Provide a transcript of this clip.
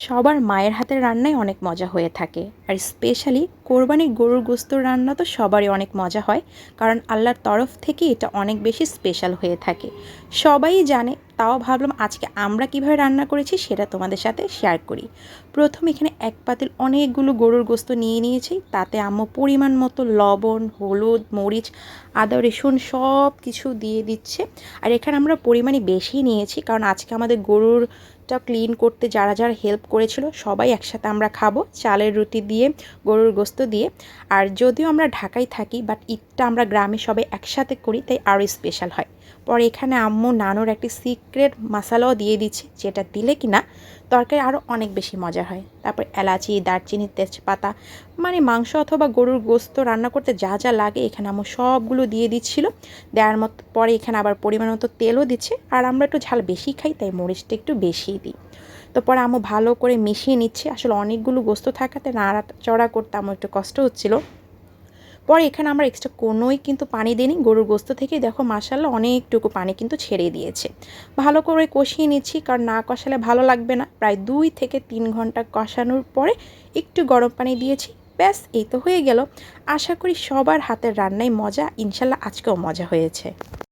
সবার মায়ের হাতের রান্নাই অনেক মজা হয়ে থাকে, আর স্পেশালি কোরবানির গরুর গোস্তের রান্না তো সবারই অনেক মজা হয়, কারণ আল্লাহর তরফ থেকে এটা অনেক বেশি স্পেশাল হয়ে থাকে। সবাই জানে, তাও ভাবলাম আজকে আমরা কিভাবে রান্না করেছি সেটা তোমাদের সাথে শেয়ার করি। প্রথম এখানে এক পাতিল অনেকগুলো গরুর গোস্ত নিয়ে নিয়েছি, তাতে আম্মু পরিমাণ মতো লবণ, হলুদ, মরিচ, আদা, রসুন সব কিছু দিয়ে দিচ্ছে। আর এখানে আমরা পরিমাণে বেশি নিয়েছি, কারণ আজকে আমাদের গরুরটা ক্লিন করতে যারা যারা হেল্প করেছিল সবাই একসাথে আমরা খাবো, চালের রুটি দিয়ে, গরুর গোস্ত দিয়ে। আর যদিও আমরা ঢাকায় থাকি, বাট ঈদটা আমরা গ্রামে সবাই একসাথে করি, তাই আরও স্পেশাল হয়। পরে এখানে আম্মু নানুর একটি সিক্রেট মশালাও দিয়ে দিচ্ছে, যেটা দিলে কিনা তরকারি আরও অনেক বেশি মজা হয়। তারপর এলাচি, দারচিনি, তেজপাতা, মানে মাংস অথবা গরুর গোস্ত রান্না করতে যা যা লাগে এখানে আম্মু সবগুলো দিয়ে দিচ্ছিল। দেওয়ার মতো পরে এখানে আবার পরিমাণ মতো তেলও দিচ্ছে, আর আমরা একটু ঝাল বেশি খাই তাই মরিচটা একটু বেশিই দিই। তো পরে আম্মু ভালো করে মিশিয়ে নিচ্ছে, আসলে অনেকগুলো গোস্ত থাকাতে নাড়াচড়া করতে আমার একটু কষ্ট হচ্ছিল। পরে এখানে আমরা এক্সট্রা কোনোই কিন্তু পানি দিইনি, গরুর গোস্ত থেকে দেখো মাশাআল্লাহ অনেকটুকু পানি কিন্তু ছেড়ে দিয়েছে। ভালো করে কষিয়ে নিচ্ছি, কারণ না কষালে ভালো লাগবে না। প্রায় 2 থেকে 3 ঘন্টা কষানোর পরে একটু গরম পানি দিয়েছি, ব্যাস এই তো হয়ে গেল। আশা করি সবার হাতের রান্নাই মজা, ইনশাল্লাহ আজকেও মজা হয়েছে।